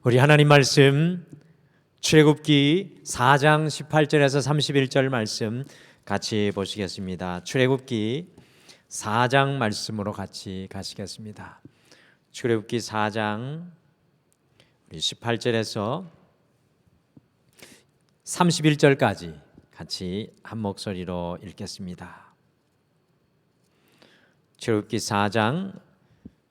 우리 하나님 말씀 출애굽기 4장 18절에서 31절 말씀 같이 보시겠습니다. 출애굽기 4장 말씀으로 같이 가시겠습니다. 출애굽기 4장 18절에서 31절까지 같이 한 목소리로 읽겠습니다. 출애굽기 4장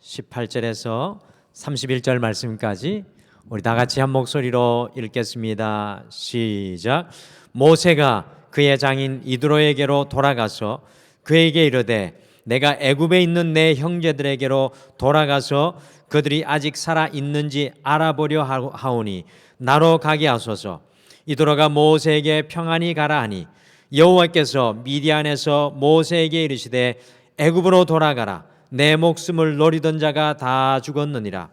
18절에서 31절 말씀까지 우리 다 같이 한 목소리로 읽겠습니다. 시작. 모세가 그의 장인 이드로에게로 돌아가서 그에게 이르되 내가 애굽에 있는 내 형제들에게로 돌아가서 그들이 아직 살아 있는지 알아보려 하오니 나로 가게 하소서. 이드로가 모세에게 평안히 가라 하니 여호와께서 미디안에서 모세에게 이르시되 애굽으로 돌아가라. 내 목숨을 노리던 자가 다 죽었느니라.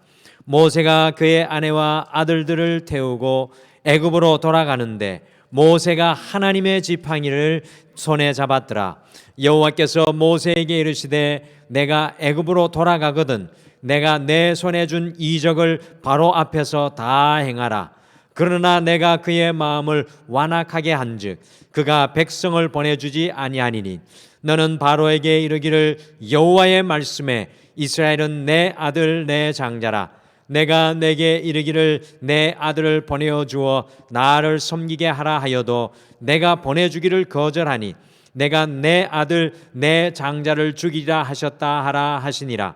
모세가 그의 아내와 아들들을 태우고 애굽으로 돌아가는데 모세가 하나님의 지팡이를 손에 잡았더라. 여호와께서 모세에게 이르시되 내가 애굽으로 돌아가거든 내가 내 손에 준 이적을 바로 앞에서 다 행하라. 그러나 내가 그의 마음을 완악하게 한즉 그가 백성을 보내주지 아니하니니 너는 바로에게 이르기를 여호와의 말씀에 이스라엘은 내 아들 내 장자라. 내가 내게 이르기를 내 아들을 보내어 주어 나를 섬기게 하라 하여도 내가 보내주기를 거절하니 내가 내 아들 내 장자를 죽이라 하셨다 하라 하시니라.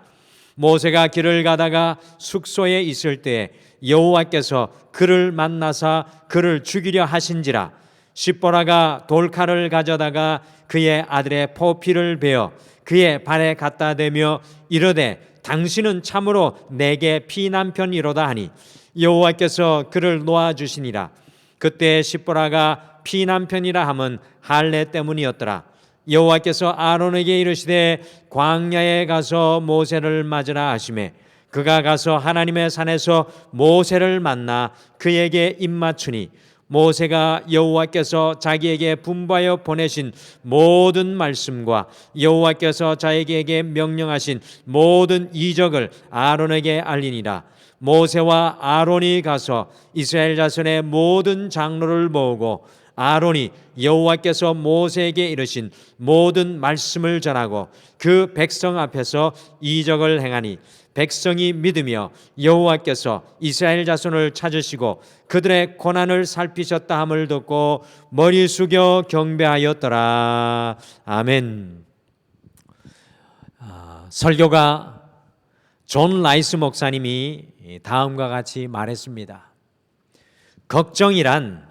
모세가 길을 가다가 숙소에 있을 때에 여호와께서 그를 만나사 그를 죽이려 하신지라. 십보라가 돌칼을 가져다가 그의 아들의 포피를 베어 그의 발에 갖다 대며 이르되 당신은 참으로 내게 피난편이로다 하니 여호와께서 그를 놓아주시니라. 그때 십보라가 피난편이라 함은 할례 때문이었더라. 여호와께서 아론에게 이르시되 광야에 가서 모세를 맞으라 하시매 그가 가서 하나님의 산에서 모세를 만나 그에게 입맞추니 모세가 여호와께서 자기에게 분부하여 보내신 모든 말씀과 여호와께서 자기에게 명령하신 모든 이적을 아론에게 알리니라. 모세와 아론이 가서 이스라엘 자손의 모든 장로를 모으고 아론이 여호와께서 모세에게 이르신 모든 말씀을 전하고 그 백성 앞에서 이적을 행하니 백성이 믿으며 여호와께서 이스라엘 자손을 찾으시고 그들의 고난을 살피셨다 함을 듣고 머리 숙여 경배하였더라. 아멘. 설교가 존 라이스 목사님이 다음과 같이 말했습니다. 걱정이란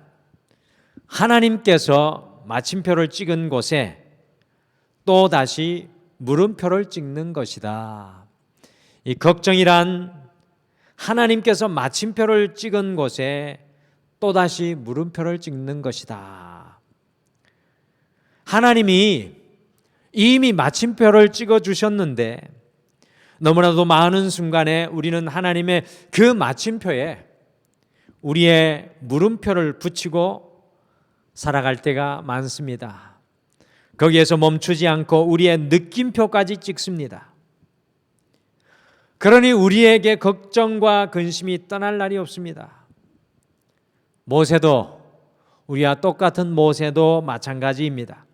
하나님께서 마침표를 찍은 곳에 또 다시 물음표를 찍는 것이다. 이 걱정이란 하나님께서 마침표를 찍은 곳에 또다시 물음표를 찍는 것이다. 하나님이 이미 마침표를 찍어 주셨는데 너무나도 많은 순간에 우리는 하나님의 그 마침표에 우리의 물음표를 붙이고 살아갈 때가 많습니다. 거기에서 멈추지 않고 우리의 느낌표까지 찍습니다. 그러니 우리에게 걱정과 근심이 떠날 날이 없습니다. 모세도 우리와 똑같은 모세도 마찬가지입니다.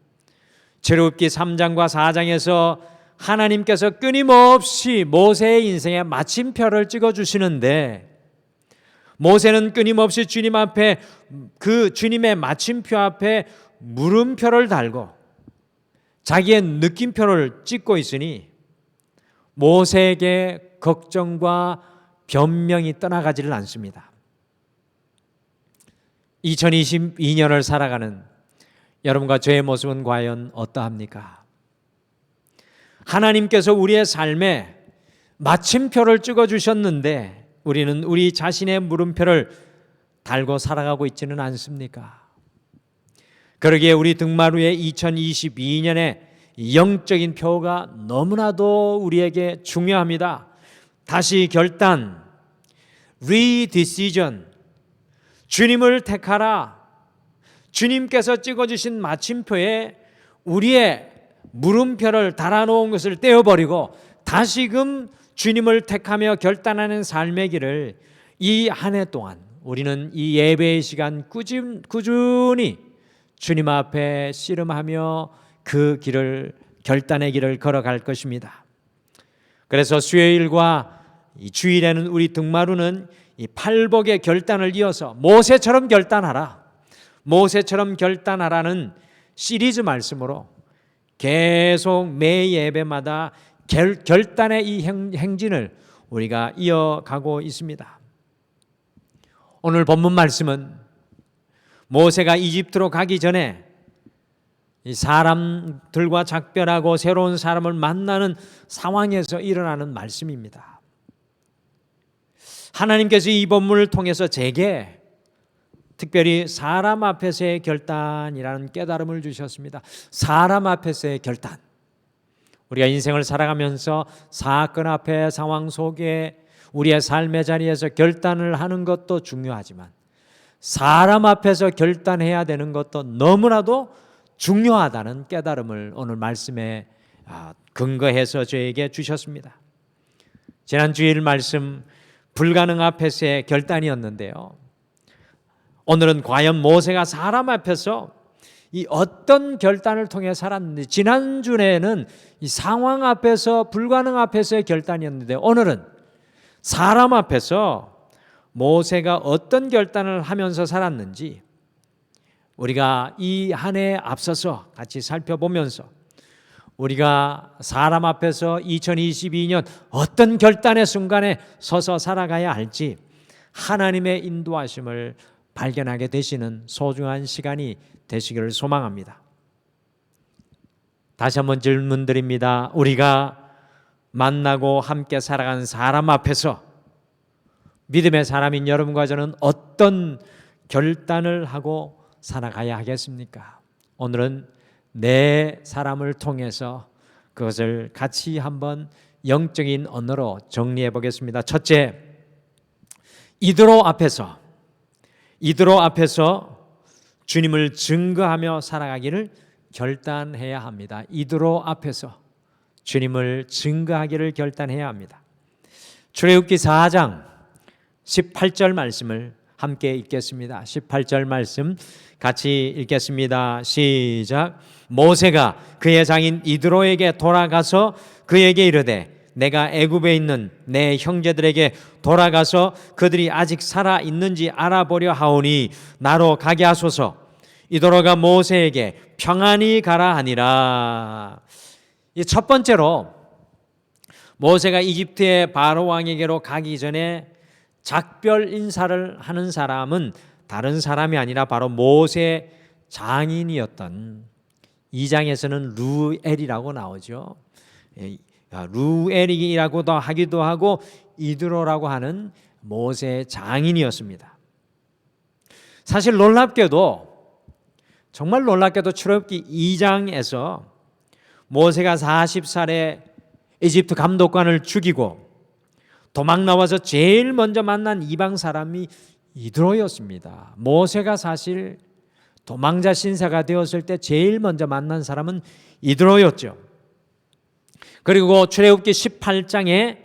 출애굽기 3장과 4장에서 하나님께서 끊임없이 모세의 인생에 마침표를 찍어주시는데 모세는 끊임없이 주님 앞에 그 주님의 마침표 앞에 물음표를 달고 자기의 느낌표를 찍고 있으니 모세에게 걱정과 변명이 떠나가지를 않습니다. 2022년을 살아가는 여러분과 저의 모습은 과연 어떠합니까? 하나님께서 우리의 삶에 마침표를 찍어주셨는데 우리는 우리 자신의 물음표를 달고 살아가고 있지는 않습니까? 그러기에 우리 등말 위에 2022년에 영적인 표가 너무나도 우리에게 중요합니다. 다시 결단, 리디시전, 주님을 택하라. 주님께서 찍어주신 마침표에 우리의 물음표를 달아놓은 것을 떼어버리고 다시금 주님을 택하며 결단하는 삶의 길을 이 한 해 동안 우리는 이 예배의 시간 꾸준히 주님 앞에 씨름하며 그 길을, 결단의 길을 걸어갈 것입니다. 그래서 수요일과 이 주일에는 우리 등마루는 이 팔복의 결단을 이어서 모세처럼 결단하라, 모세처럼 결단하라는 시리즈 말씀으로 계속 매 예배마다 결단의 이 행진을 우리가 이어가고 있습니다. 오늘 본문 말씀은 모세가 이집트로 가기 전에 이 사람들과 작별하고 새로운 사람을 만나는 상황에서 일어나는 말씀입니다. 하나님께서 이 본문을 통해서 제게 특별히 사람 앞에서의 결단이라는 깨달음을 주셨습니다. 사람 앞에서의 결단. 우리가 인생을 살아가면서 사건 앞에, 상황 속에 우리의 삶의 자리에서 결단을 하는 것도 중요하지만 사람 앞에서 결단해야 되는 것도 너무나도 중요하다는 깨달음을 오늘 말씀에 근거해서 저에게 주셨습니다. 지난 주일 말씀 불가능 앞에서의 결단이었는데요. 오늘은 과연 모세가 사람 앞에서 이 어떤 결단을 통해 살았는지, 지난주에는 이 상황 앞에서, 불가능 앞에서의 결단이었는데 오늘은 사람 앞에서 모세가 어떤 결단을 하면서 살았는지 우리가 이 한 해에 앞서서 같이 살펴보면서 우리가 사람 앞에서 2022년 어떤 결단의 순간에 서서 살아가야 할지 하나님의 인도하심을 발견하게 되시는 소중한 시간이 되시기를 소망합니다. 다시 한번 질문드립니다. 우리가 만나고 함께 살아간 사람 앞에서 믿음의 사람인 여러분과 저는 어떤 결단을 하고 살아가야 하겠습니까? 오늘은 내 사람을 통해서 그것을 같이 한번 영적인 언어로 정리해 보겠습니다. 첫째, 이드로 앞에서 주님을 증거하며 살아가기를 결단해야 합니다. 이드로 앞에서 주님을 증거하기를 결단해야 합니다. 출애굽기 4장 18절 말씀을 함께 읽겠습니다. 18절 말씀 같이 읽겠습니다. 시작. 모세가 그의 장인 이드로에게 돌아가서 그에게 이르되 내가 애굽에 있는 내 형제들에게 돌아가서 그들이 아직 살아 있는지 알아보려 하오니 나로 가게 하소서. 이드로가 모세에게 평안히 가라 하니라. 첫 번째로 모세가 이집트의 바로 왕에게로 가기 전에 작별 인사를 하는 사람은 다른 사람이 아니라 바로 모세 장인이었던, 2장에서는 루엘이라고 나오죠. 루엘이라고도 하기도 하고 이드로라고 하는 모세 장인이었습니다. 사실 정말 놀랍게도 출애굽기 2장에서 모세가 40살에 이집트 감독관을 죽이고 도망 나와서 제일 먼저 만난 이방 사람이 이드로였습니다. 모세가 사실 도망자 신사가 되었을 때 제일 먼저 만난 사람은 이드로였죠. 그리고 출애굽기 18장에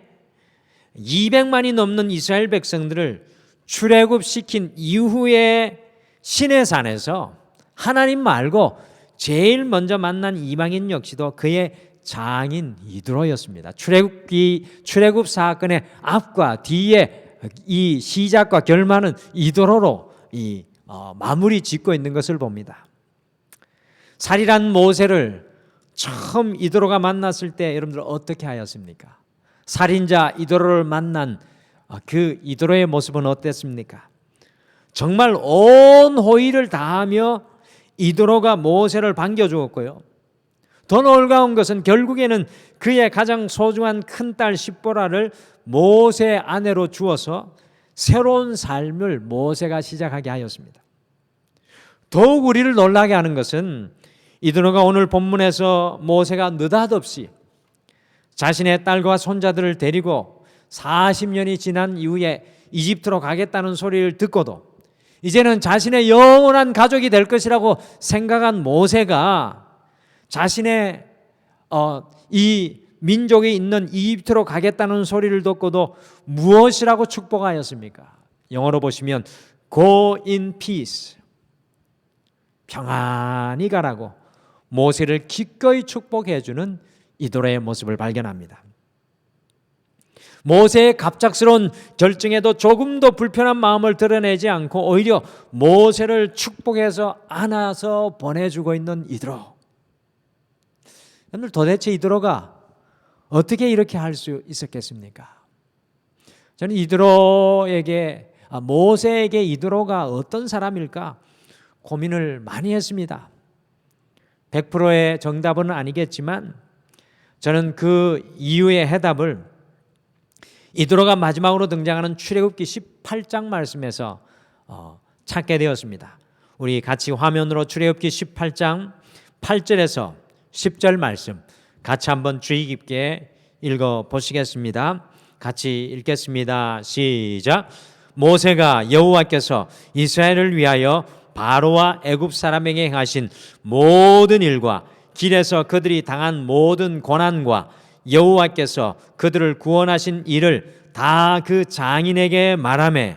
200만이 넘는 이스라엘 백성들을 출애굽시킨 이후에 시내산에서 하나님 말고 제일 먼저 만난 이방인 역시도 그의 장인 이드로였습니다. 출애굽 사건의 앞과 뒤에 이 시작과 결말은 이드로로 마무리 짓고 있는 것을 봅니다. 살인한 모세를 처음 이드로가 만났을 때 여러분들 어떻게 하였습니까? 살인자 이드로를 만난 그 이드로의 모습은 어땠습니까? 정말 온 호의를 다하며 이드로가 모세를 반겨주었고요. 더 놀라운 것은 결국에는 그의 가장 소중한 큰딸 십보라를 모세 아내로 주어서 새로운 삶을 모세가 시작하게 하였습니다. 더욱 우리를 놀라게 하는 것은 이드로가 오늘 본문에서 모세가 느닷없이 자신의 딸과 손자들을 데리고 40년이 지난 이후에 이집트로 가겠다는 소리를 듣고도 이제는 자신의 영원한 가족이 될 것이라고 생각한 모세가 자신의 이 민족이 있는 이집트로 가겠다는 소리를 듣고도 무엇이라고 축복하였습니까? 영어로 보시면 Go in peace, 평안히 가라고 모세를 기꺼이 축복해 주는 이도라의 모습을 발견합니다. 모세의 갑작스러운 결정에도 조금도 불편한 마음을 드러내지 않고 오히려 모세를 축복해서 안아서 보내주고 있는 이드로. 여러분들, 도대체 이드로가 어떻게 이렇게 할 수 있었겠습니까? 저는 모세에게 이드로가 어떤 사람일까 고민을 많이 했습니다. 100%의 정답은 아니겠지만 저는 그 이유의 해답을 이드로가 마지막으로 등장하는 출애굽기 18장 말씀에서 찾게 되었습니다. 우리 같이 화면으로 출애굽기 18장 8절에서 10절 말씀 같이 한번 주의 깊게 읽어보시겠습니다. 같이 읽겠습니다. 시작. 모세가 여호와께서 이스라엘을 위하여 바로와 애굽 사람에게 행하신 모든 일과 길에서 그들이 당한 모든 고난과 여호와께서 그들을 구원하신 일을 다 그 장인에게 말하매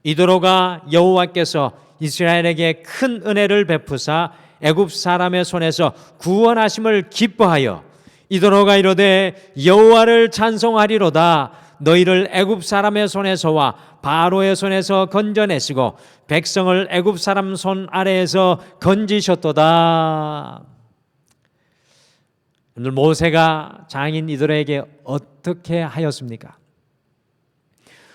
이도로가 여호와께서 이스라엘에게 큰 은혜를 베푸사 애굽 사람의 손에서 구원하심을 기뻐하여 이도로가 이르되 여호와를 찬송하리로다. 너희를 애굽 사람의 손에서와 바로의 손에서 건져내시고 백성을 애굽 사람 손 아래에서 건지셨도다. 오늘 모세가 장인 이드로에게 어떻게 하였습니까?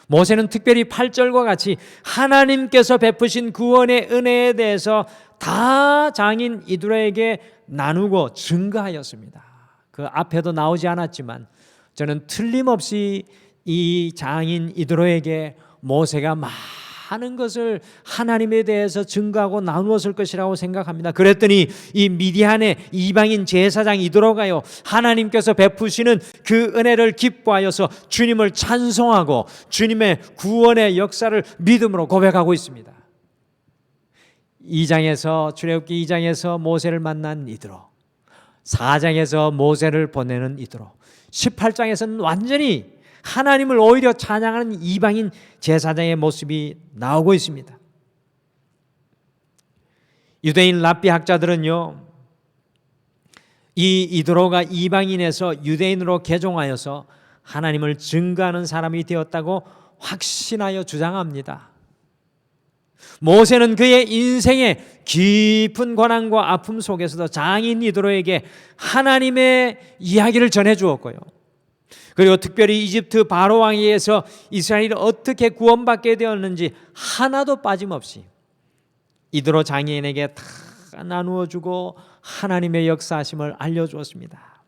모세는 특별히 8절과 같이 하나님께서 베푸신 구원의 은혜에 대해서 다 장인 이드로에게 나누고 증거하였습니다. 그 앞에도 나오지 않았지만 저는 틀림없이 이 장인 이드로에게 모세가 많은 것을 하나님에 대해서 증거하고 나누었을 것이라고 생각합니다. 그랬더니 이 미디안의 이방인 제사장 이드로가요, 하나님께서 베푸시는 그 은혜를 기뻐하여서 주님을 찬송하고 주님의 구원의 역사를 믿음으로 고백하고 있습니다. 2장에서 출애굽기 2장에서 모세를 만난 이드로, 4장에서 모세를 보내는 이드로, 18장에서는 완전히 하나님을 오히려 찬양하는 이방인 제사장의 모습이 나오고 있습니다. 유대인 랍비 학자들은요, 이 이드로가 이방인에서 유대인으로 개종하여서 하나님을 증거하는 사람이 되었다고 확신하여 주장합니다. 모세는 그의 인생의 깊은 고난과 아픔 속에서도 장인 이드로에게 하나님의 이야기를 전해 주었고요, 그리고 특별히 이집트 바로 왕에 의해서 이스라엘이 어떻게 구원받게 되었는지 하나도 빠짐없이 이드로 장인에게 다 나누어 주고 하나님의 역사하심을 알려주었습니다.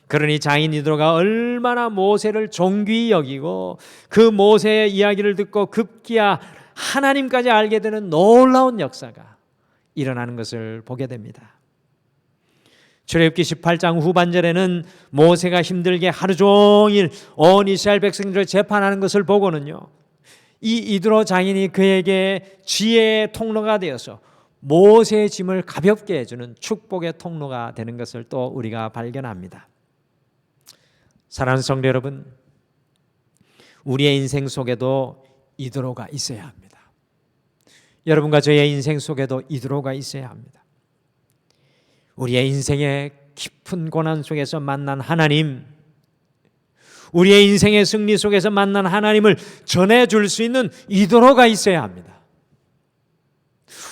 그러니 장인 이드로가 얼마나 모세를 존귀히 여기고 그 모세의 이야기를 듣고 급기야 하나님까지 알게 되는 놀라운 역사가 일어나는 것을 보게 됩니다. 출애굽기 18장 후반절에는 모세가 힘들게 하루 종일 온 이스라엘 백성들을 재판하는 것을 보고는요, 이 이드로 장인이 그에게 지혜의 통로가 되어서 모세의 짐을 가볍게 해주는 축복의 통로가 되는 것을 또 우리가 발견합니다. 사랑하는 성도 여러분, 우리의 인생 속에도 이드로가 있어야 합니다. 여러분과 저의 인생 속에도 이드로가 있어야 합니다. 우리의 인생의 깊은 고난 속에서 만난 하나님, 우리의 인생의 승리 속에서 만난 하나님을 전해줄 수 있는 이드로가 있어야 합니다.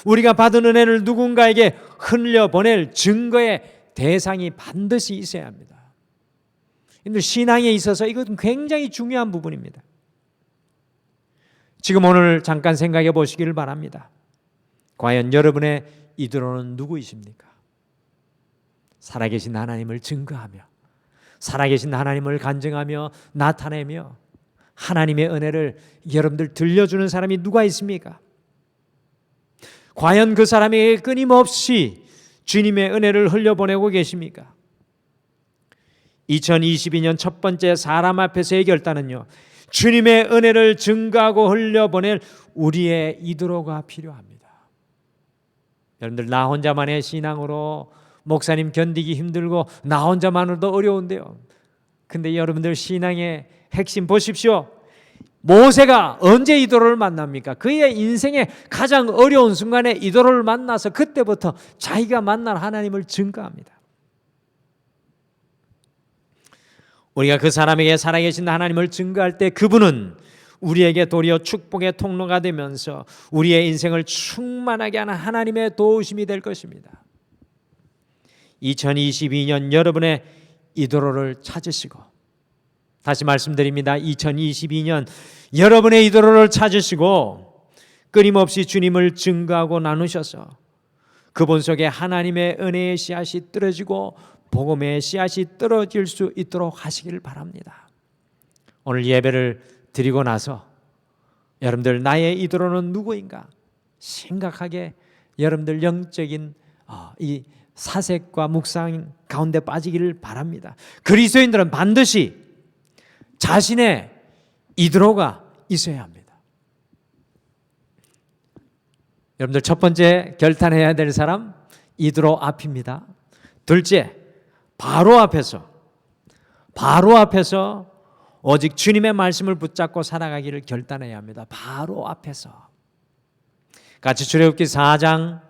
우리가 받은 은혜를 누군가에게 흘려보낼 증거의 대상이 반드시 있어야 합니다. 근데 신앙에 있어서 이것은 굉장히 중요한 부분입니다. 지금 오늘 잠깐 생각해 보시기를 바랍니다. 과연 여러분의 이드로는 누구이십니까? 살아계신 하나님을 증거하며 살아계신 하나님을 간증하며 나타내며 하나님의 은혜를 여러분들 들려주는 사람이 누가 있습니까? 과연 그 사람에게 끊임없이 주님의 은혜를 흘려보내고 계십니까? 2022년 첫 번째 사람 앞에서의 결단은요, 주님의 은혜를 증거하고 흘려보낼 우리의 이드로가 필요합니다. 여러분들, 나 혼자만의 신앙으로 목사님 견디기 힘들고 나 혼자만으로도 어려운데요. 근데 여러분들 신앙의 핵심 보십시오. 모세가 언제 이도로를 만납니까? 그의 인생의 가장 어려운 순간에 이도로를 만나서 그때부터 자기가 만난 하나님을 증거합니다. 우리가 그 사람에게 살아계신 하나님을 증거할 때 그분은 우리에게 도리어 축복의 통로가 되면서 우리의 인생을 충만하게 하는 하나님의 도우심이 될 것입니다. 2022년 여러분의 이도로를 찾으시고, 다시 말씀드립니다. 2022년 여러분의 이도로를 찾으시고 끊임없이 주님을 증거하고 나누셔서 그분 속에 하나님의 은혜의 씨앗이 떨어지고 복음의 씨앗이 떨어질 수 있도록 하시기를 바랍니다. 오늘 예배를 드리고 나서 여러분들 나의 이도로는 누구인가 심각하게 여러분들 영적인 이 사색과 묵상 가운데 빠지기를 바랍니다. 그리스도인들은 반드시 자신의 이도로가 있어야 합니다. 여러분들 첫 번째 결단해야 될 사람 이도로 앞입니다. 둘째, 바로 앞에서 오직 주님의 말씀을 붙잡고 살아가기를 결단해야 합니다. 바로 앞에서. 같이 출애굽기 4장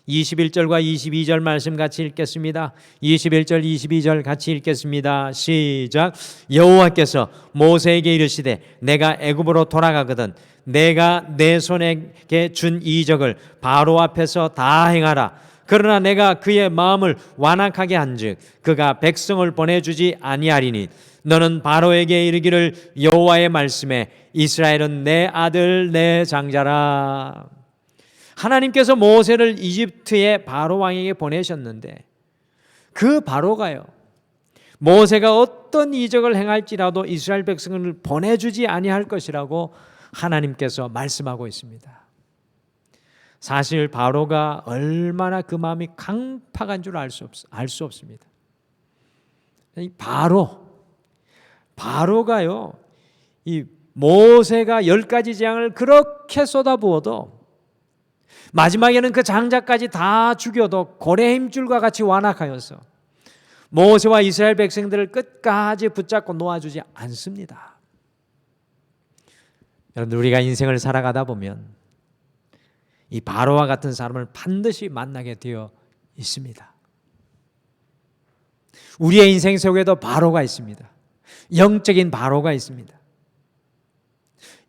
21절과 22절 말씀 같이 읽겠습니다. 21절 22절 같이 읽겠습니다. 시작. 여호와께서 모세에게 이르시되 내가 애굽으로 돌아가거든 내가 내 손에게 준 이적을 바로 앞에서 다 행하라. 그러나 내가 그의 마음을 완악하게 한즉 그가 백성을 보내주지 아니하리니 너는 바로에게 이르기를 여호와의 말씀에 이스라엘은 내 아들 내 장자라. 하나님께서 모세를 이집트의 바로 왕에게 보내셨는데 그 바로가요, 모세가 어떤 이적을 행할지라도 이스라엘 백성을 보내주지 아니할 것이라고 하나님께서 말씀하고 있습니다. 사실 바로가 얼마나 그 마음이 강팍한 줄 알 수 없습니다. 이 바로가요, 이 모세가 10가지 재앙을 그렇게 쏟아부어도 마지막에는 그 장자까지 다 죽여도 고래 힘줄과 같이 완악하여서 모세와 이스라엘 백성들을 끝까지 붙잡고 놓아주지 않습니다. 여러분들, 우리가 인생을 살아가다 보면 이 바로와 같은 사람을 반드시 만나게 되어 있습니다. 우리의 인생 속에도 바로가 있습니다. 영적인 바로가 있습니다.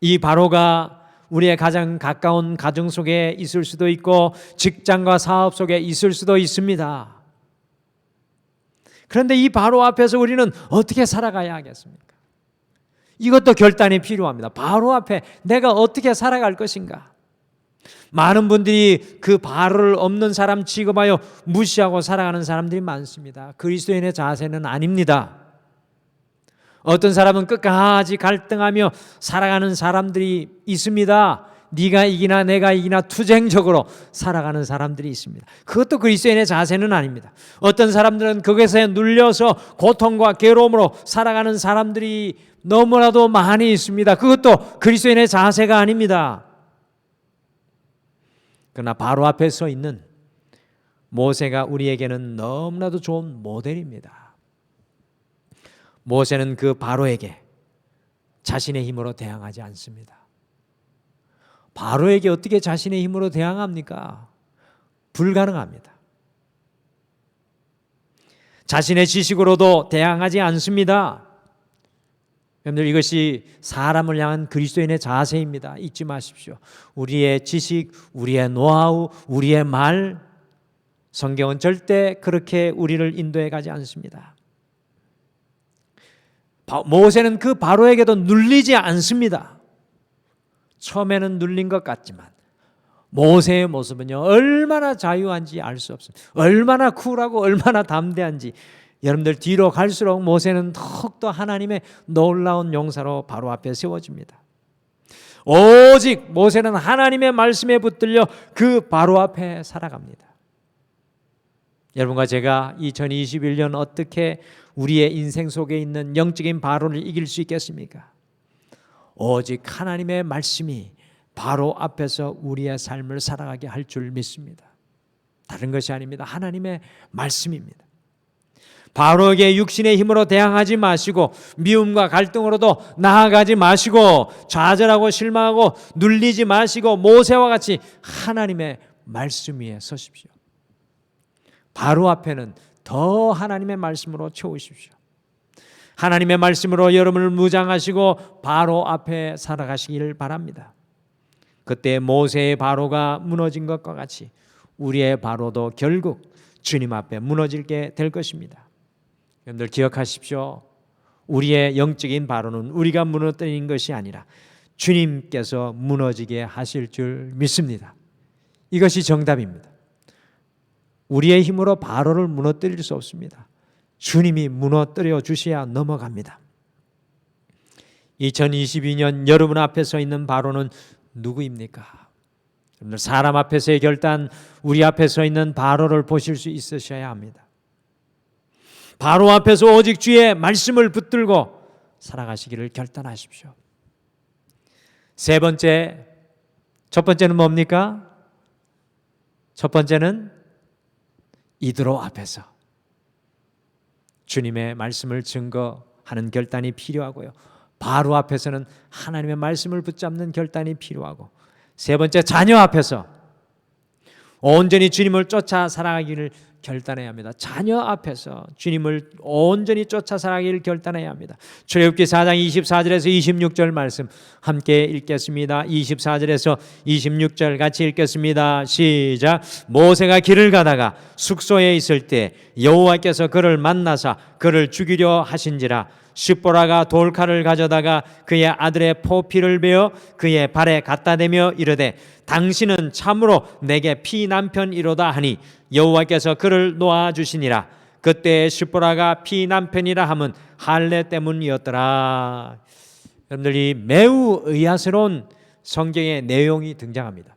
이 바로가 우리의 가장 가까운 가정 속에 있을 수도 있고 직장과 사업 속에 있을 수도 있습니다. 그런데 이 바로 앞에서 우리는 어떻게 살아가야 하겠습니까? 이것도 결단이 필요합니다. 바로 앞에 내가 어떻게 살아갈 것인가? 많은 분들이 그 바로를 없는 사람 취급하여 무시하고 살아가는 사람들이 많습니다. 그리스도인의 자세는 아닙니다. 어떤 사람은 끝까지 갈등하며 살아가는 사람들이 있습니다. 네가 이기나 내가 이기나 투쟁적으로 살아가는 사람들이 있습니다. 그것도 그리스도인의 자세는 아닙니다. 어떤 사람들은 그것에 눌려서 고통과 괴로움으로 살아가는 사람들이 너무나도 많이 있습니다. 그것도 그리스도인의 자세가 아닙니다. 그러나 바로 앞에 서 있는 모세가 우리에게는 너무나도 좋은 모델입니다. 모세는 그 바로에게 자신의 힘으로 대항하지 않습니다. 바로에게 어떻게 자신의 힘으로 대항합니까? 불가능합니다. 자신의 지식으로도 대항하지 않습니다. 여러분들, 이것이 사람을 향한 그리스도인의 자세입니다. 잊지 마십시오. 우리의 지식, 우리의 노하우, 우리의 말, 성경은 절대 그렇게 우리를 인도해 가지 않습니다. 모세는 그 바로에게도 눌리지 않습니다. 처음에는 눌린 것 같지만 모세의 모습은요, 얼마나 자유한지 알 수 없습니다. 얼마나 쿨하고 얼마나 담대한지. 여러분들, 뒤로 갈수록 모세는 더욱더 하나님의 놀라운 용사로 바로 앞에 세워집니다. 오직 모세는 하나님의 말씀에 붙들려 그 바로 앞에 살아갑니다. 여러분과 제가 2021년 어떻게 우리의 인생 속에 있는 영적인 바로를 이길 수 있겠습니까? 오직 하나님의 말씀이 바로 앞에서 우리의 삶을 살아가게 할 줄 믿습니다. 다른 것이 아닙니다. 하나님의 말씀입니다. 바로에게 육신의 힘으로 대항하지 마시고 미움과 갈등으로도 나아가지 마시고 좌절하고 실망하고 눌리지 마시고 모세와 같이 하나님의 말씀 위에 서십시오. 바로 앞에는 더 하나님의 말씀으로 채우십시오. 하나님의 말씀으로 여러분을 무장하시고 바로 앞에 살아가시기를 바랍니다. 그때 모세의 바로가 무너진 것과 같이 우리의 바로도 결국 주님 앞에 무너지게 될 것입니다. 여러분들 기억하십시오. 우리의 영적인 바로는 우리가 무너뜨린 것이 아니라 주님께서 무너지게 하실 줄 믿습니다. 이것이 정답입니다. 우리의 힘으로 바로를 무너뜨릴 수 없습니다. 주님이 무너뜨려 주셔야 넘어갑니다. 2022년 여러분 앞에 서 있는 바로는 누구입니까? 여러분들 사람 앞에서의 결단, 우리 앞에 서 있는 바로를 보실 수 있으셔야 합니다. 바로 앞에서 오직 주의 말씀을 붙들고 살아가시기를 결단하십시오. 세 번째, 첫 번째는 뭡니까? 첫 번째는 이드로 앞에서 주님의 말씀을 증거하는 결단이 필요하고요. 바로 앞에서는 하나님의 말씀을 붙잡는 결단이 필요하고, 세 번째 자녀 앞에서 온전히 주님을 쫓아 살아가기를 결단해야 합니다. 자녀 앞에서 주님을 온전히 쫓아 살아가기를 결단해야 합니다. 출애굽기 4장 24절에서 26절 말씀 함께 읽겠습니다. 24절에서 26절 같이 읽겠습니다. 시작. 모세가 길을 가다가 숙소에 있을 때 여호와께서 그를 만나사 그를 죽이려 하신지라. 십보라가 돌칼을 가져다가 그의 아들의 포피를 베어 그의 발에 갖다 대며 이르되 당신은 참으로 내게 피남편이로다 하니 여호와께서 그를 놓아주시니라. 그때 십보라가 피남편이라 함은 할례 때문이었더라. 여러분들이 매우 의아스러운 성경의 내용이 등장합니다.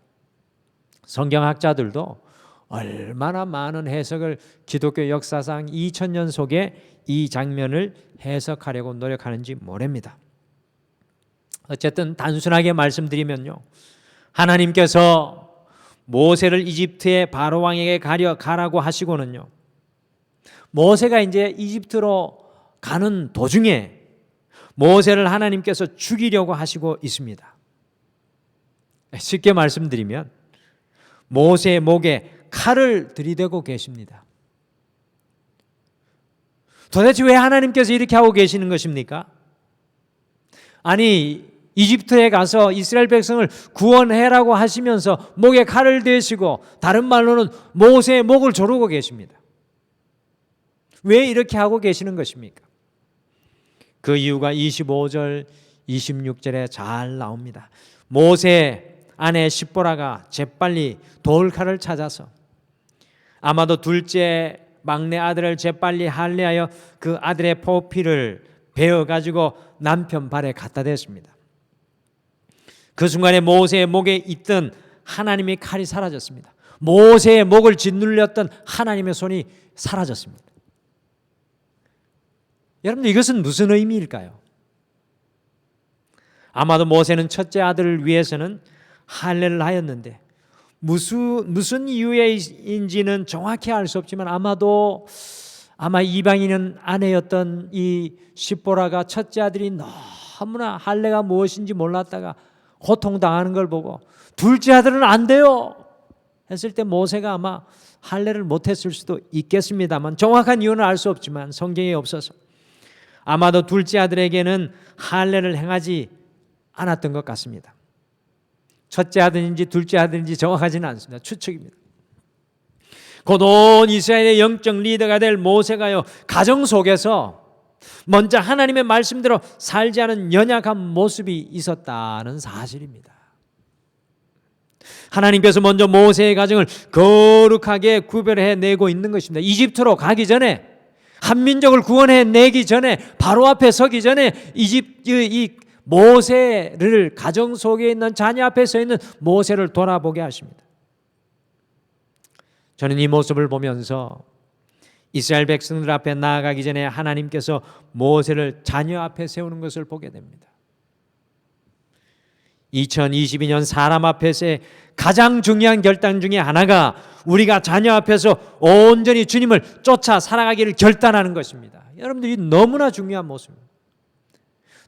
성경학자들도 얼마나 많은 해석을 기독교 역사상 2000년 속에 이 장면을 해석하려고 노력하는지 모릅니다. 어쨌든 단순하게 말씀드리면요, 하나님께서 모세를 이집트의 바로 왕에게 가라고 하시고는요, 모세가 이제 이집트로 가는 도중에 모세를 하나님께서 죽이려고 하시고 있습니다. 쉽게 말씀드리면 모세의 목에 칼을 들이대고 계십니다. 도대체 왜 하나님께서 이렇게 하고 계시는 것입니까? 아니, 이집트에 가서 이스라엘 백성을 구원해라고 하시면서 목에 칼을 대시고, 다른 말로는 모세의 목을 조르고 계십니다. 왜 이렇게 하고 계시는 것입니까? 그 이유가 25절, 26절에 잘 나옵니다. 모세 아내 십보라가 재빨리 돌칼을 찾아서 아마도 둘째 막내 아들을 재빨리 할례하여 그 아들의 포피를 베어가지고 남편 발에 갖다 댔습니다. 그 순간에 모세의 목에 있던 하나님의 칼이 사라졌습니다. 모세의 목을 짓눌렸던 하나님의 손이 사라졌습니다. 여러분들, 이것은 무슨 의미일까요? 아마도 모세는 첫째 아들을 위해서는 할례를 하였는데 무슨 이유인지는 정확히 알 수 없지만 아마 이방인 아내였던 이 십보라가 첫째 아들이 너무나 할례가 무엇인지 몰랐다가 고통당하는 걸 보고 둘째 아들은 안 돼요 했을 때 모세가 아마 할례를 못했을 수도 있겠습니다만, 정확한 이유는 알 수 없지만 성경에 없어서 아마도 둘째 아들에게는 할례를 행하지 않았던 것 같습니다. 첫째 아들인지 둘째 아들인지 정확하지는 않습니다. 추측입니다. 곧 온 이스라엘의 영적 리더가 될 모세가요, 가정 속에서 먼저 하나님의 말씀대로 살지 않은 연약한 모습이 있었다는 사실입니다. 하나님께서 먼저 모세의 가정을 거룩하게 구별해내고 있는 것입니다. 이집트로 가기 전에, 한민족을 구원해내기 전에, 바로 앞에 서기 전에 이 모세를, 가정 속에 있는 자녀 앞에 서 있는 모세를 돌아보게 하십니다. 저는 이 모습을 보면서 이스라엘 백성들 앞에 나아가기 전에 하나님께서 모세를 자녀 앞에 세우는 것을 보게 됩니다. 2022년 사람 앞에서의 가장 중요한 결단 중에 하나가 우리가 자녀 앞에서 온전히 주님을 쫓아 살아가기를 결단하는 것입니다. 여러분들이 너무나 중요한 모습입니다.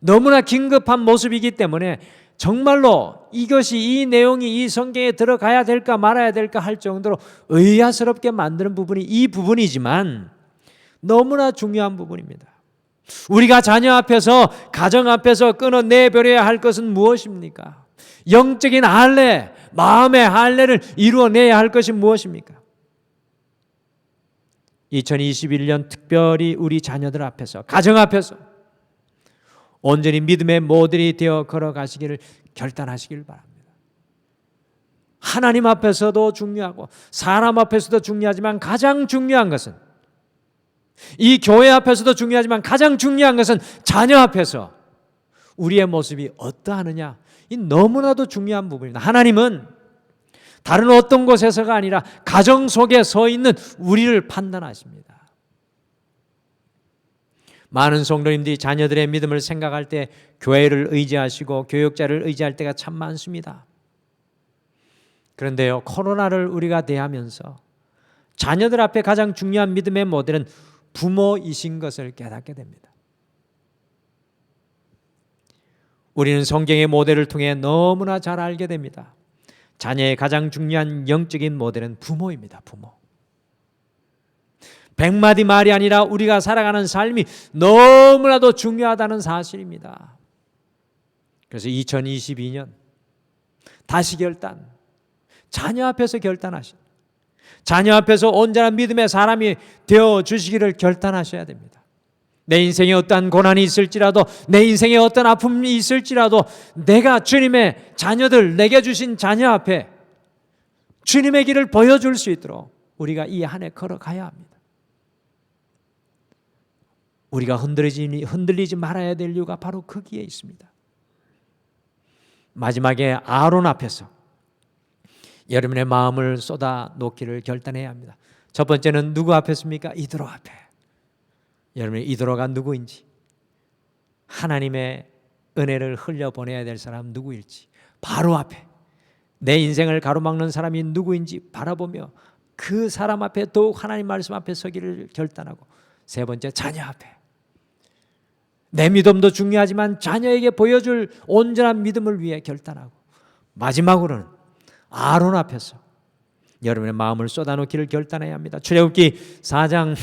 너무나 긴급한 모습이기 때문에 정말로 이것이 이 내용이 이 성경에 들어가야 될까 말아야 될까 할 정도로 의아스럽게 만드는 부분이 이 부분이지만 너무나 중요한 부분입니다. 우리가 자녀 앞에서 가정 앞에서 끊어내버려야 할 것은 무엇입니까? 영적인 할례, 마음의 할례를 이루어내야 할 것이 무엇입니까? 2021년 특별히 우리 자녀들 앞에서 가정 앞에서 온전히 믿음의 모델이 되어 걸어가시기를 결단하시길 바랍니다. 하나님 앞에서도 중요하고 사람 앞에서도 중요하지만 가장 중요한 것은 이 교회 앞에서도 중요하지만 가장 중요한 것은 자녀 앞에서 우리의 모습이 어떠하느냐, 이 너무나도 중요한 부분입니다. 하나님은 다른 어떤 곳에서가 아니라 가정 속에 서 있는 우리를 판단하십니다. 많은 성도님들이 자녀들의 믿음을 생각할 때 교회를 의지하시고 교육자를 의지할 때가 참 많습니다. 그런데요, 코로나를 우리가 대하면서 자녀들 앞에 가장 중요한 믿음의 모델은 부모이신 것을 깨닫게 됩니다. 우리는 성경의 모델을 통해 너무나 잘 알게 됩니다. 자녀의 가장 중요한 영적인 모델은 부모입니다. 부모. 100마디 말이 아니라 우리가 살아가는 삶이 너무나도 중요하다는 사실입니다. 그래서 2022년 다시 결단, 자녀 앞에서 결단하신, 자녀 앞에서 온전한 믿음의 사람이 되어주시기를 결단하셔야 됩니다. 내 인생에 어떠한 고난이 있을지라도, 내 인생에 어떤 아픔이 있을지라도 내가 주님의 자녀들, 내게 주신 자녀 앞에 주님의 길을 보여줄 수 있도록 우리가 이 한 해 걸어가야 합니다. 우리가 흔들리지 말아야 될 이유가 바로 거기에 있습니다. 마지막에 아론 앞에서 여러분의 마음을 쏟아 놓기를 결단해야 합니다. 첫 번째는 누구 앞에습니까? 이드로 앞에. 여러분의 이드로가 누구인지, 하나님의 은혜를 흘려보내야 될 사람 누구일지 바로 앞에, 내 인생을 가로막는 사람이 누구인지 바라보며 그 사람 앞에 더욱 하나님 말씀 앞에 서기를 결단하고, 세 번째 자녀 앞에, 내 믿음도 중요하지만 자녀에게 보여줄 온전한 믿음을 위해 결단하고, 마지막으로는 아론 앞에서 여러분의 마음을 쏟아놓기를 결단해야 합니다. 출애굽기 4장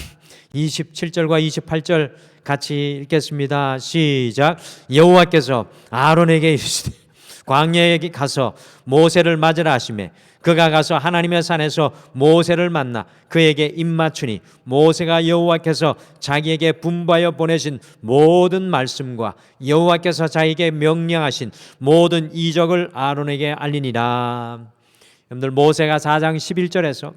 27절과 28절 같이 읽겠습니다. 시작. 여호와께서 아론에게 이르시되 광야에 가서 모세를 맞으라 하시매 그가 가서 하나님의 산에서 모세를 만나 그에게 입맞추니 모세가 여호와께서 자기에게 분부하여 보내신 모든 말씀과 여호와께서 자기에게 명령하신 모든 이적을 아론에게 알리니라. 여러분들, 모세가 4장 11절에서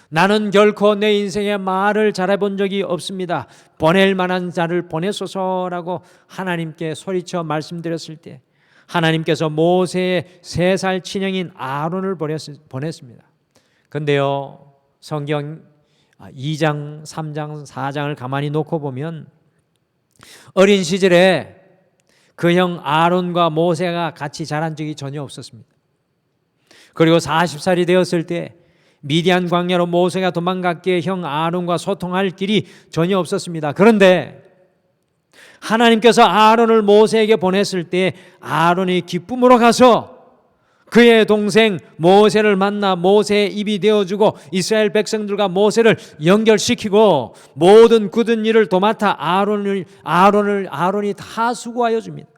나는 결코 내 인생에 말을 잘해본 적이 없습니다, 보낼 만한 자를 보내소서라고 하나님께 소리쳐 말씀드렸을 때 하나님께서 모세의 3살 친형인 아론을 보냈습니다. 그런데요, 성경 2장, 3장, 4장을 가만히 놓고 보면 어린 시절에 그 형 아론과 모세가 같이 자란 적이 전혀 없었습니다. 그리고 40살이 되었을 때 미디안 광야로 모세가 도망갔기에 형 아론과 소통할 길이 전혀 없었습니다. 그런데 하나님께서 아론을 모세에게 보냈을 때 아론이 기쁨으로 가서 그의 동생 모세를 만나 모세의 입이 되어주고 이스라엘 백성들과 모세를 연결시키고 모든 굳은 일을 도맡아 아론이 다 수고하여 줍니다.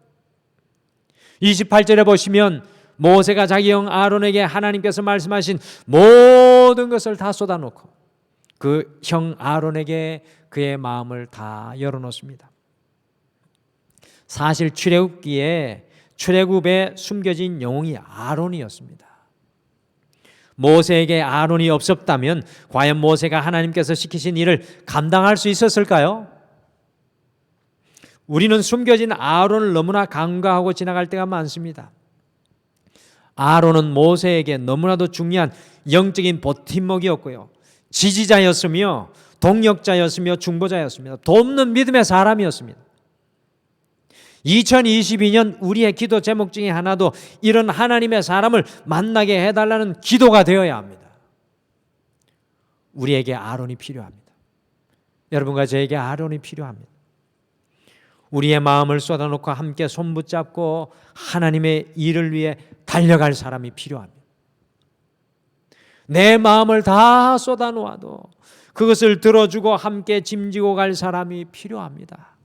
28절에 보시면 모세가 자기 형 아론에게 하나님께서 말씀하신 모든 것을 다 쏟아놓고 그 형 아론에게 그의 마음을 다 열어놓습니다. 사실 출애굽에 숨겨진 영웅이 아론이었습니다. 모세에게 아론이 없었다면 과연 모세가 하나님께서 시키신 일을 감당할 수 있었을까요? 우리는 숨겨진 아론을 너무나 간과하고 지나갈 때가 많습니다. 아론은 모세에게 너무나도 중요한 영적인 버팀목이었고요, 지지자였으며 동력자였으며 중보자였습니다. 돕는 믿음의 사람이었습니다. 2022년 우리의 기도 제목 중에 하나도 이런 하나님의 사람을 만나게 해달라는 기도가 되어야 합니다. 우리에게 아론이 필요합니다. 여러분과 저에게 아론이 필요합니다. 우리의 마음을 쏟아놓고 함께 손붙잡고 하나님의 일을 위해 달려갈 사람이 필요합니다. 내 마음을 다 쏟아놓아도 그것을 들어주고 함께 짐지고 갈 사람이 필요합니다.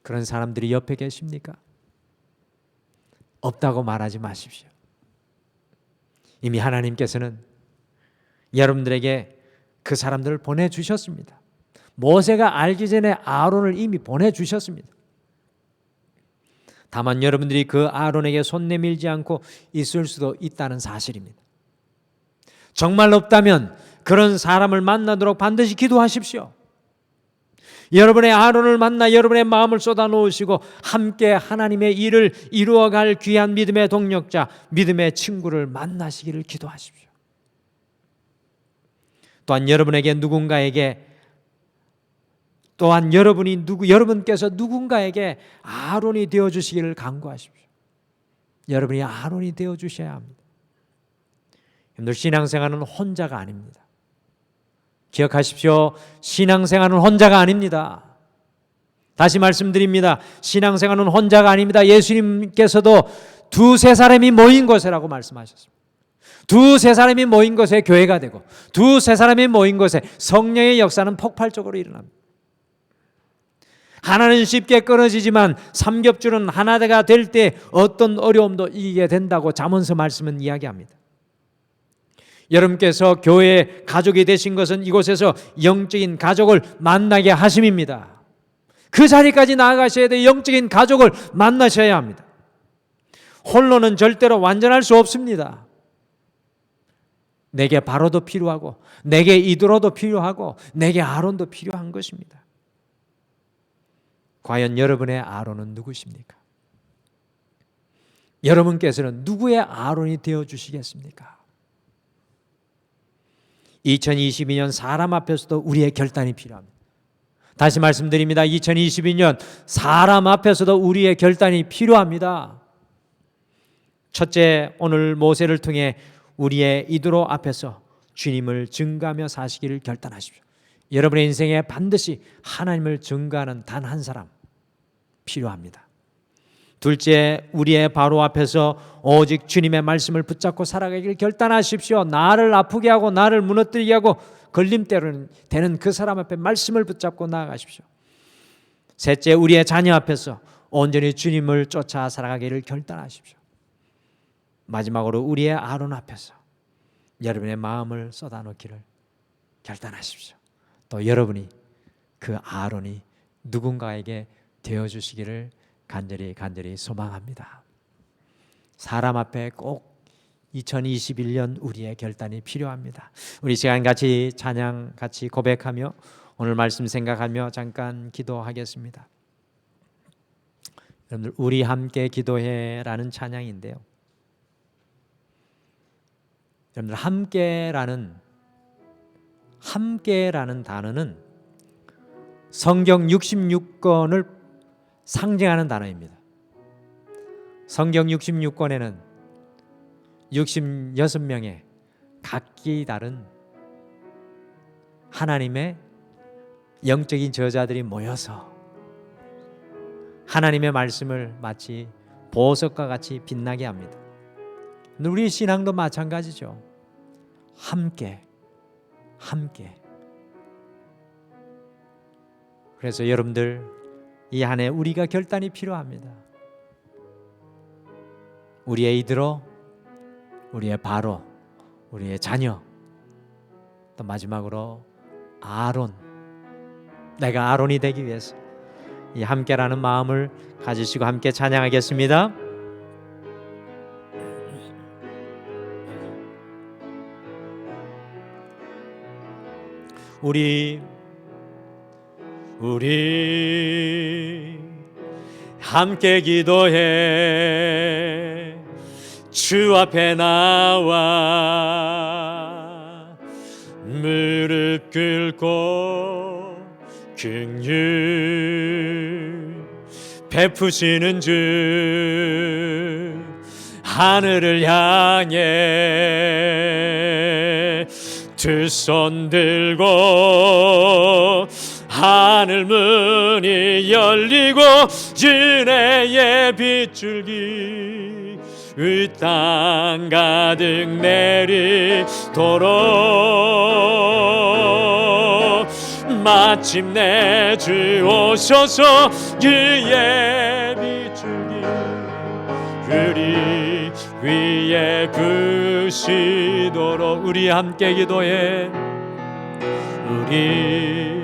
그런 사람들이 옆에 계십니까? 없다고 말하지 마십시오. 이미 하나님께서는 여러분들에게 그 사람들을 보내주셨습니다. 모세가 알기 전에 아론을 이미 보내주셨습니다. 다만 여러분들이 그 아론에게 손 내밀지 않고 있을 수도 있다는 사실입니다. 정말 없다면 그런 사람을 만나도록 반드시 기도하십시오. 여러분의 아론을 만나 여러분의 마음을 쏟아놓으시고 함께 하나님의 일을 이루어갈 귀한 믿음의 동력자, 믿음의 친구를 만나시기를 기도하십시오. 또한 여러분께서 누군가에게 아론이 되어 주시기를 간구하십시오. 여러분이 아론이 되어 주셔야 합니다. 여러분들, 신앙생활은 혼자가 아닙니다. 기억하십시오. 신앙생활은 혼자가 아닙니다. 다시 말씀드립니다. 신앙생활은 혼자가 아닙니다. 예수님께서도 두세 사람이 모인 곳이라고 말씀하셨습니다. 두세 사람이 모인 곳에 교회가 되고 두세 사람이 모인 곳에 성령의 역사는 폭발적으로 일어납니다. 하나는 쉽게 끊어지지만 삼겹줄은 하나가 될 때 어떤 어려움도 이기게 된다고 잠언서 말씀은 이야기합니다. 여러분께서 교회의 가족이 되신 것은 이곳에서 영적인 가족을 만나게 하심입니다. 그 자리까지 나아가셔야 돼. 영적인 가족을 만나셔야 합니다. 홀로는 절대로 완전할 수 없습니다. 내게 바로도 필요하고 내게 이드로도 필요하고 내게 아론도 필요한 것입니다. 과연 여러분의 아론은 누구십니까? 여러분께서는 누구의 아론이 되어 주시겠습니까? 2022년 사람 앞에서도 우리의 결단이 필요합니다. 다시 말씀드립니다. 2022년 사람 앞에서도 우리의 결단이 필요합니다. 첫째, 오늘 모세를 통해 우리의 이드로 앞에서 주님을 증거하며 사시기를 결단하십시오. 여러분의 인생에 반드시 하나님을 증거하는 단 한 사람 필요합니다. 둘째, 우리의 바로 앞에서 오직 주님의 말씀을 붙잡고 살아가기를 결단하십시오. 나를 아프게 하고 나를 무너뜨리게 하고 걸림대로 되는 그 사람 앞에 말씀을 붙잡고 나아가십시오. 셋째, 우리의 자녀 앞에서 온전히 주님을 쫓아 살아가기를 결단하십시오. 마지막으로 우리의 아론 앞에서 여러분의 마음을 쏟아놓기를 결단하십시오. 또 여러분이 그 아론이 누군가에게 되어주시기를 간절히 소망합니다. 사람 앞에 꼭 2021년 우리의 결단이 필요합니다. 우리 시간 같이 찬양 같이 고백하며 오늘 말씀 생각하며 잠깐 기도하겠습니다. 여러분들, 우리 함께 기도해라는 찬양인데요. 여러분들, 함께라는 단어는 성경 66권을 상징하는 단어입니다. 성경 66권에는 66명의 각기 다른 하나님의 영적인 저자들이 모여서 하나님의 말씀을 마치 보석과 같이 빛나게 합니다. 우리 신앙도 마찬가지죠. 함께. 그래서 여러분들, 이 한 해 우리가 결단이 필요합니다. 우리의 이드로, 우리의 바로, 우리의 자녀, 또 마지막으로 아론, 내가 아론이 되기 위해서 이 함께라는 마음을 가지시고 함께 찬양하겠습니다. 우리 함께 기도해 주 앞에 나와 무릎 꿇고 긍휼 베푸시는 주 하늘을 향해 두 손 들고 하늘 문이 열리고 은혜의 빗줄기 이 땅 가득 내리도록 마침내 주 오셔서 그의 빗줄기 우리 위에 부시도록 우리 함께 기도해 우리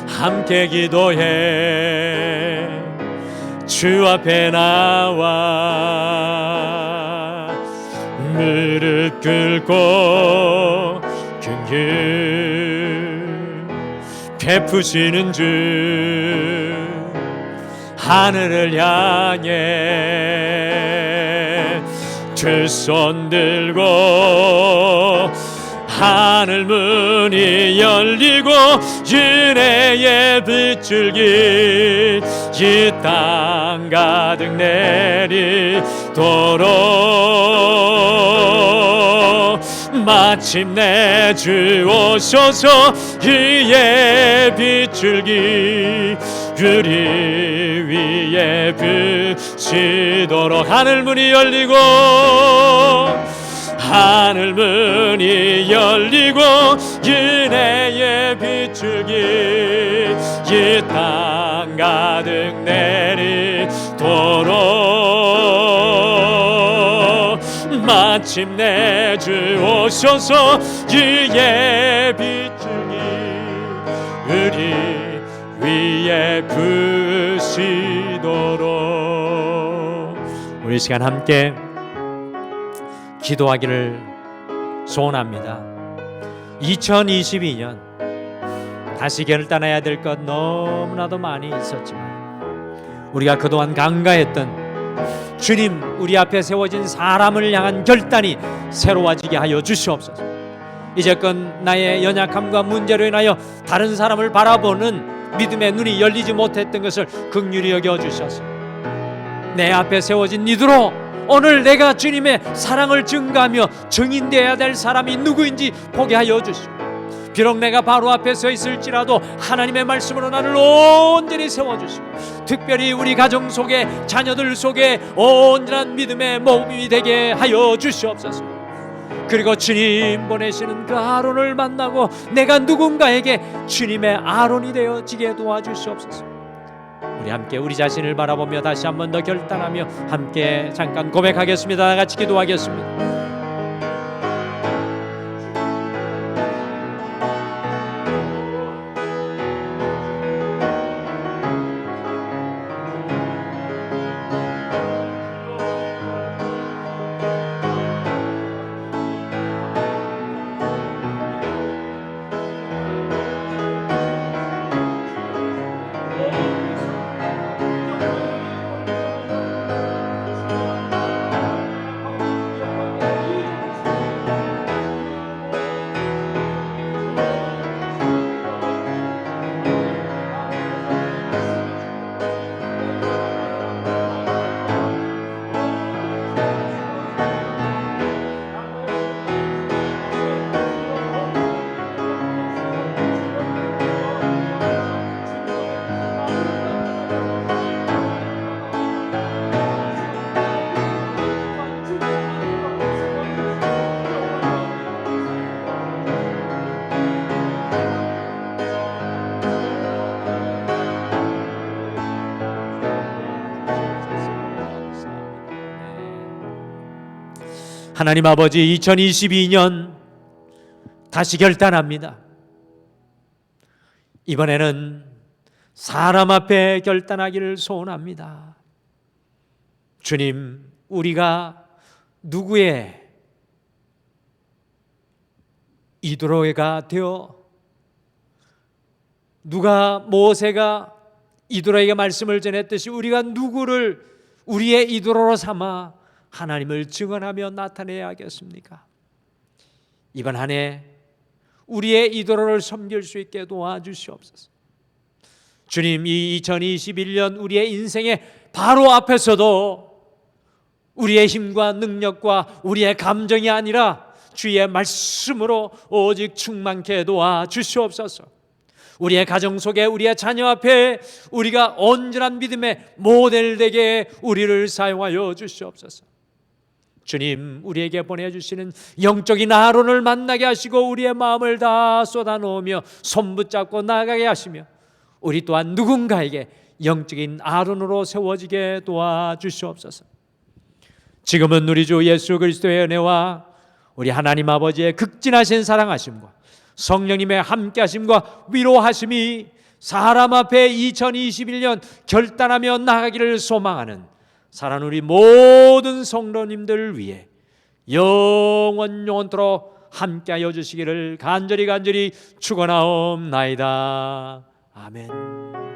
함께 기도해 주 앞에 나와 무릎 꿇고 긍휼 베푸시는 주 하늘을 향해 두 손 들고 하늘 문이 열리고 은혜의 빗줄기 이 땅 가득 내리도록 마침내 주 오셔서 그의 빗줄기 우리 위에 부시도록 하늘 문이 열리고 하늘 문이 열리고 은혜의 빗줄기 이 땅 가득 내리도록 마침내 주 오셔서 그의 빗줄기 우리 위에 부시도록 우리 시간 함께 기도하기를 소원합니다. 2022년 다시 결단해야 될 것 너무나도 많이 있었지만 우리가 그동안 간과했던 주님 우리 앞에 세워진 사람을 향한 결단이 새로워지게 하여 주시옵소서. 이제껏 나의 연약함과 문제로 인하여 다른 사람을 바라보는 믿음의 눈이 열리지 못했던 것을 긍휼히 여겨 주셔서 내 앞에 세워진 이들로 오늘 내가 주님의 사랑을 증거하며 증인되어야 될 사람이 누구인지 보게 하여 주시고 비록 내가 바로 앞에 서 있을지라도 하나님의 말씀으로 나를 온전히 세워주시고 특별히 우리 가정 속에 자녀들 속에 온전한 믿음의 모범이 되게 하여 주시옵소서. 그리고 주님 보내시는 그 아론을 만나고 내가 누군가에게 주님의 아론이 되어지게 도와주시옵소서. 우리 함께 우리 자신을 바라보며 다시 한 번 더 결단하며 함께 잠깐 고백하겠습니다. 다 같이 기도하겠습니다. 하나님 아버지 2022년 다시 결단합니다. 이번에는 사람 앞에 결단하기를 소원합니다. 주님, 우리가 누구의 이도로가 되어 누가 모세가 이도로에게 말씀을 전했듯이 우리가 누구를 우리의 이도로로 삼아 하나님을 증언하며 나타내야겠습니까? 이번 한 해 우리의 이도로를 섬길 수 있게 도와주시옵소서. 주님, 이 2021년 우리의 인생의 바로 앞에서도 우리의 힘과 능력과 우리의 감정이 아니라 주의 말씀으로 오직 충만케 도와 주시옵소서. 우리의 가정 속에, 우리의 자녀 앞에 우리가 온전한 믿음의 모델 되게 우리를 사용하여 주시옵소서. 주님, 우리에게 보내주시는 영적인 아론을 만나게 하시고 우리의 마음을 다 쏟아놓으며 손붙잡고 나가게 하시며 우리 또한 누군가에게 영적인 아론으로 세워지게 도와주시옵소서. 지금은 우리 주 예수 그리스도의 은혜와 우리 하나님 아버지의 극진하신 사랑하심과 성령님의 함께하심과 위로하심이 사람 앞에 2021년 결단하며 나가기를 소망하는 사랑하는 우리 모든 성도님들 위해 영원토록 함께하여 주시기를 간절히 축원하옵나이다. 아멘.